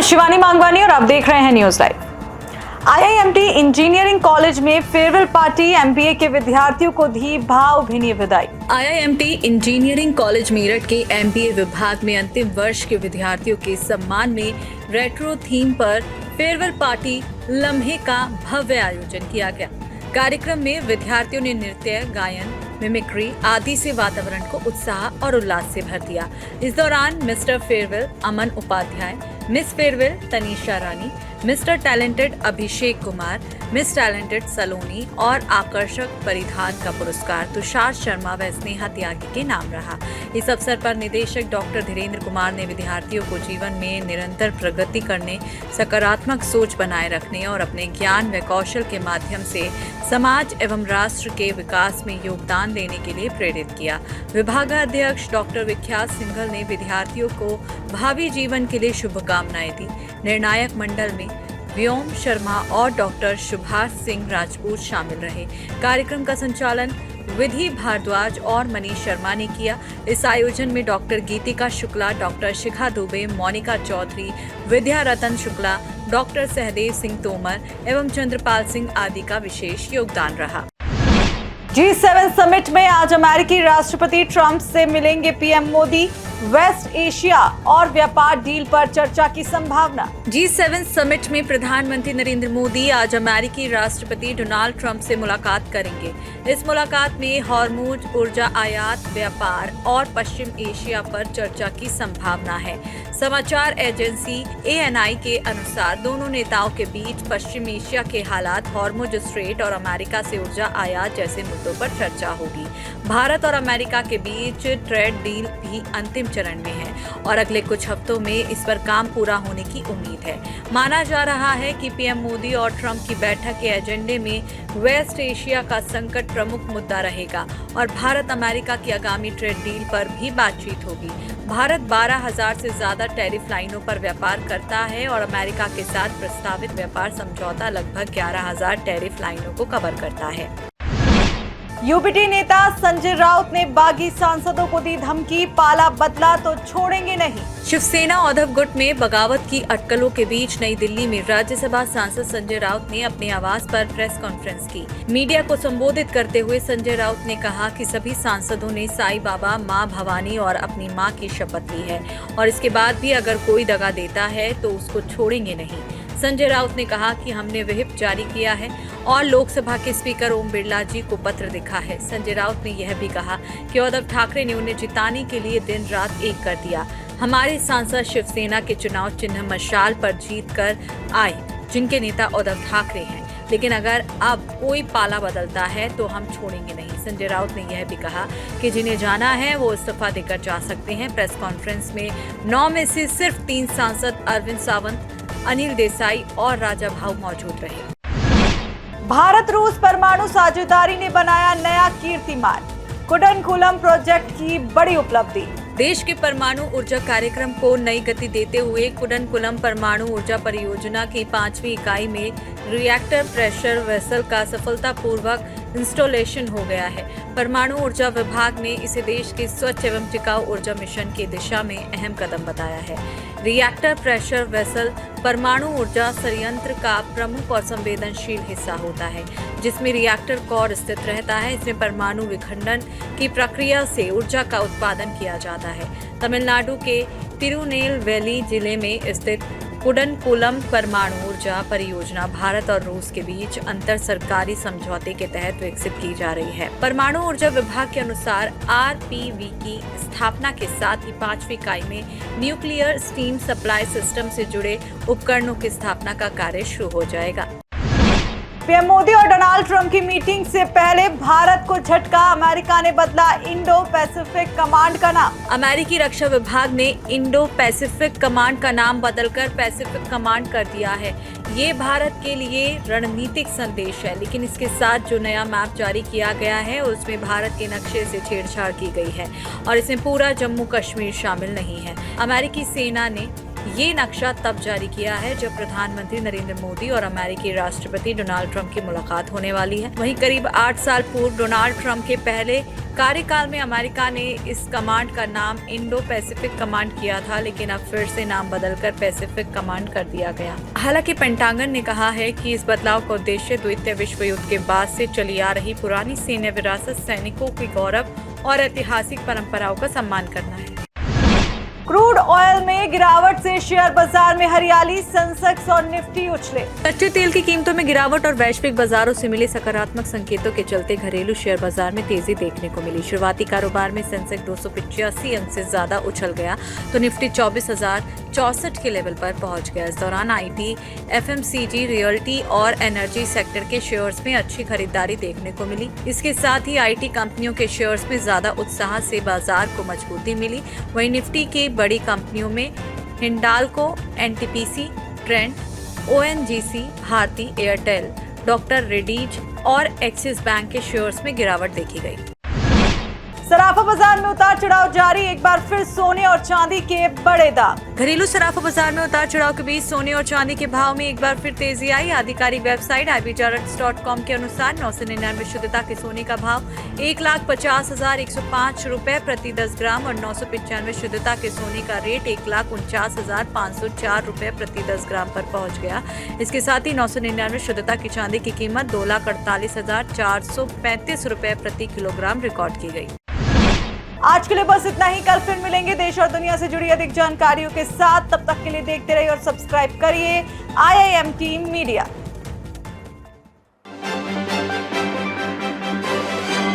शिवानी मांगवानी और आप देख रहे हैं news live. IIMT engineering college में फेयरवेल पार्टी, एमबीए के विद्यार्थियों को दी भावभीनी विदाई। आईआईएमटी इंजीनियरिंग कॉलेज मेरठ के एमबीए विभाग में अंतिम वर्ष के विद्यार्थियों के सम्मान में रेट्रो थीम पर फेयरवेल पार्टी लम्हे का भव्य आयोजन किया गया। कार्यक्रम में विद्यार्थियों ने नृत्य, गायन, मिमिक्री आदि से वातावरण को उत्साह और उल्लास से भर दिया। इस दौरान मिस्टर फेयरवेल अमन उपाध्याय, मिस फेयरवेल तनीषा रानी, mister talented Abhishek Kumar, miss talented सलोनी और आकर्षक परिधान का पुरस्कार तुषार शर्मा व स्नेहा त्यागी के नाम रहा। इस अवसर पर निदेशक डॉक्टर धीरेन्द्र कुमार ने विद्यार्थियों को जीवन में निरंतर प्रगति करने, सकारात्मक सोच बनाए रखने और अपने ज्ञान व कौशल के माध्यम से समाज एवं राष्ट्र के विकास में योगदान देने के लिए प्रेरित किया। विभागाध्यक्ष डॉक्टर विख्यात सिंघल ने विद्यार्थियों को भावी जीवन के लिए शुभकामनाएं दी। निर्णायक मंडल में व्योम शर्मा और डॉक्टर सुभाष सिंह राजपूत शामिल रहे। कार्यक्रम का संचालन विधि भारद्वाज और मनीष शर्मा ने किया। इस आयोजन में डॉक्टर गीतिका शुक्ला, डॉक्टर शिखा दुबे, मोनिका चौधरी, विद्या रतन शुक्ला, डॉक्टर सहदेव सिंह तोमर एवं चंद्रपाल सिंह आदि का विशेष योगदान रहा। G7 समिट में आज अमेरिकी राष्ट्रपति ट्रंप से मिलेंगे पीएम मोदी। वेस्ट एशिया और व्यापार डील पर चर्चा की संभावना। G7 समिट में प्रधानमंत्री नरेंद्र मोदी आज अमेरिकी राष्ट्रपति डोनाल्ड ट्रंप से मुलाकात करेंगे। इस मुलाकात में हॉर्मुज, ऊर्जा आयात, व्यापार और पश्चिम एशिया पर चर्चा की संभावना है। समाचार एजेंसी ANI के अनुसार दोनों नेताओं के बीच पश्चिम एशिया के हालात, हॉर्मुज स्ट्रेट और अमेरिका से ऊर्जा आयात जैसे मुद्दों पर चर्चा होगी। भारत और अमेरिका के बीच ट्रेड डील भी अंतिम चरण में है और अगले कुछ हफ्तों में इस पर काम पूरा होने की उम्मीद है। माना जा रहा है कि पीएम मोदी और ट्रंप की बैठक के एजेंडे में वेस्ट एशिया का संकट प्रमुख मुद्दा रहेगा और भारत अमेरिका की आगामी ट्रेड डील पर भी बातचीत होगी। भारत 12,000 से ज्यादा टैरिफ लाइनों पर व्यापार करता है और अमेरिका के साथ प्रस्तावित व्यापार समझौता लगभग 11,000 टैरिफ लाइनों को कवर करता है। यूपीटी नेता संजय राउत ने बागी सांसदों को दी धमकी, पाला बदला तो छोड़ेंगे नहीं। शिवसेना औद्धव गुट में बगावत की अटकलों के बीच नई दिल्ली में राज्यसभा सांसद संजय राउत ने अपने आवास पर प्रेस कॉन्फ्रेंस की। मीडिया को संबोधित करते हुए संजय राउत ने कहा कि सभी सांसदों ने साईं बाबा, मां भवानी और अपनी मां की शपथ ली है और इसके बाद भी अगर कोई दगा देता है तो उसको छोड़ेंगे नहीं। संजय राउत ने कहा कि हमने व्हिप जारी किया है और लोकसभा के स्पीकर ओम बिरला जी को पत्र लिखा है। संजय राउत ने यह भी कहा कि उद्धव ठाकरे ने उन्हें जिताने के लिए दिन रात एक कर दिया। हमारे सांसद शिवसेना के चुनाव चिन्ह मशाल पर जीत कर आए, जिनके नेता उद्धव ठाकरे हैं, लेकिन अगर अब कोई पाला बदलता है तो हम छोड़ेंगे नहीं। संजय राउत ने यह भी कहा कि जिन्हें जाना है वो इस्तीफा देकर जा सकते हैं। प्रेस कॉन्फ्रेंस में 9 में से सिर्फ 3 सांसद अरविंद सावंत, अनिल देसाई और राजा भाऊ मौजूद रहे। भारत रूस परमाणु साझेदारी ने बनाया नया कीर्तिमान, कुडनकुलम प्रोजेक्ट की बड़ी उपलब्धि। देश के परमाणु ऊर्जा कार्यक्रम को नई गति देते हुए कुडनकुलम परमाणु ऊर्जा परियोजना की 5वीं इकाई में रिएक्टर प्रेशर वेसल का सफलतापूर्वक इंस्टॉलेशन हो गया है। परमाणु ऊर्जा विभाग ने इसे देश के स्वच्छ एवं टिकाऊ ऊर्जा मिशन की दिशा में अहम कदम बताया है। रिएक्टर प्रेशर वेसल परमाणु ऊर्जा संयंत्र का प्रमुख और संवेदनशील हिस्सा होता है, जिसमें रिएक्टर कोर स्थित रहता है। इसमें परमाणु विखंडन की प्रक्रिया से ऊर्जा का उत्पादन किया जाता है। तमिलनाडु के तिरुनेलवेली जिले में स्थित कुडनकुलम परमाणु ऊर्जा परियोजना भारत और रूस के बीच अंतर सरकारी समझौते के तहत विकसित की जा रही है। परमाणु ऊर्जा विभाग के अनुसार RPV की स्थापना के साथ ही 5वीं इकाई में न्यूक्लियर स्टीम सप्लाई सिस्टम से जुड़े उपकरणों की स्थापना का कार्य शुरू हो जाएगा। पीएम मोदी और डोनाल्ड ट्रंप की मीटिंग से पहले भारत को झटका, अमेरिका ने बदला इंडो पैसिफिक कमांड का नाम। अमेरिकी रक्षा विभाग ने इंडो पैसिफिक कमांड का नाम बदलकर पैसिफिक कमांड कर दिया है। ये भारत के लिए रणनीतिक संदेश है, लेकिन इसके साथ जो नया मैप जारी किया गया है उसमें भारत के नक्शे से छेड़छाड़ की गई है और इसमें पूरा जम्मू कश्मीर शामिल नहीं है। अमेरिकी सेना ने ये नक्शा तब जारी किया है जब प्रधानमंत्री नरेंद्र मोदी और अमेरिकी राष्ट्रपति डोनाल्ड ट्रंप की मुलाकात होने वाली है। वहीं करीब 8 साल पूर्व डोनाल्ड ट्रंप के पहले कार्यकाल में अमेरिका ने इस कमांड का नाम इंडो पैसिफिक कमांड किया था, लेकिन अब फिर से नाम बदलकर पैसिफिक कमांड कर दिया गया। हालांकि पेंटागन ने कहा है कि इस बदलाव का उद्देश्य द्वितीय विश्व युद्ध के बाद से चली आ रही पुरानी सैन्य विरासत, सैनिकों की गौरव और ऐतिहासिक परंपराओं का सम्मान करना है। क्रूड ऑयल में गिरावट से शेयर बाजार में हरियाली, सेंसेक्स और निफ्टी उछले। कच्चे तेल की कीमतों में गिरावट और वैश्विक बाजारों से मिले सकारात्मक संकेतों के चलते घरेलू शेयर बाजार में तेजी देखने को मिली। शुरुआती कारोबार में सेंसेक्स 285 अंक से ज्यादा उछल गया तो निफ्टी 24,064 के लेवल पर पहुंच गया। इस दौरान आईटी, एफएमसीजी, रियल्टी और एनर्जी सेक्टर के शेयर्स में अच्छी खरीदारी देखने को मिली। इसके साथ ही आईटी कंपनियों के शेयर्स में ज्यादा उत्साह से बाजार को मजबूती मिली। वहीं निफ्टी की बड़ी कंपनियों में हिंडाल्को, एनटीपीसी, ट्रेंड, ओएनजीसी, भारती एयरटेल, डॉक्टर रेड्डीज और एक्सिस बैंक के शेयर्स में गिरावट देखी गई। सराफा बाजार में उतार चढ़ाव जारी, एक बार फिर सोने और चांदी के बड़े दाम। घरेलू सराफा बाजार में उतार चढ़ाव के बीच सोने और चांदी के भाव में एक बार फिर तेजी आई। आधिकारिक वेबसाइट ibjarats.com के अनुसार 999 शुद्धता के सोने का भाव 1,50,105 रुपए प्रति 10 ग्राम और 995 शुद्धता के सोने का रेट 1,49,504 रुपए प्रति 10 ग्राम पर पहुंच गया। इसके साथ ही 999 शुद्धता की चांदी की कीमत 2,48,435 रुपए प्रति किलोग्राम रिकॉर्ड की गई। आज के लिए बस इतना ही। कल फिर मिलेंगे देश और दुनिया से जुड़ी अधिक जानकारियों के साथ। तब तक के लिए देखते रहिए और सब्सक्राइब करिए IIM टीम मीडिया।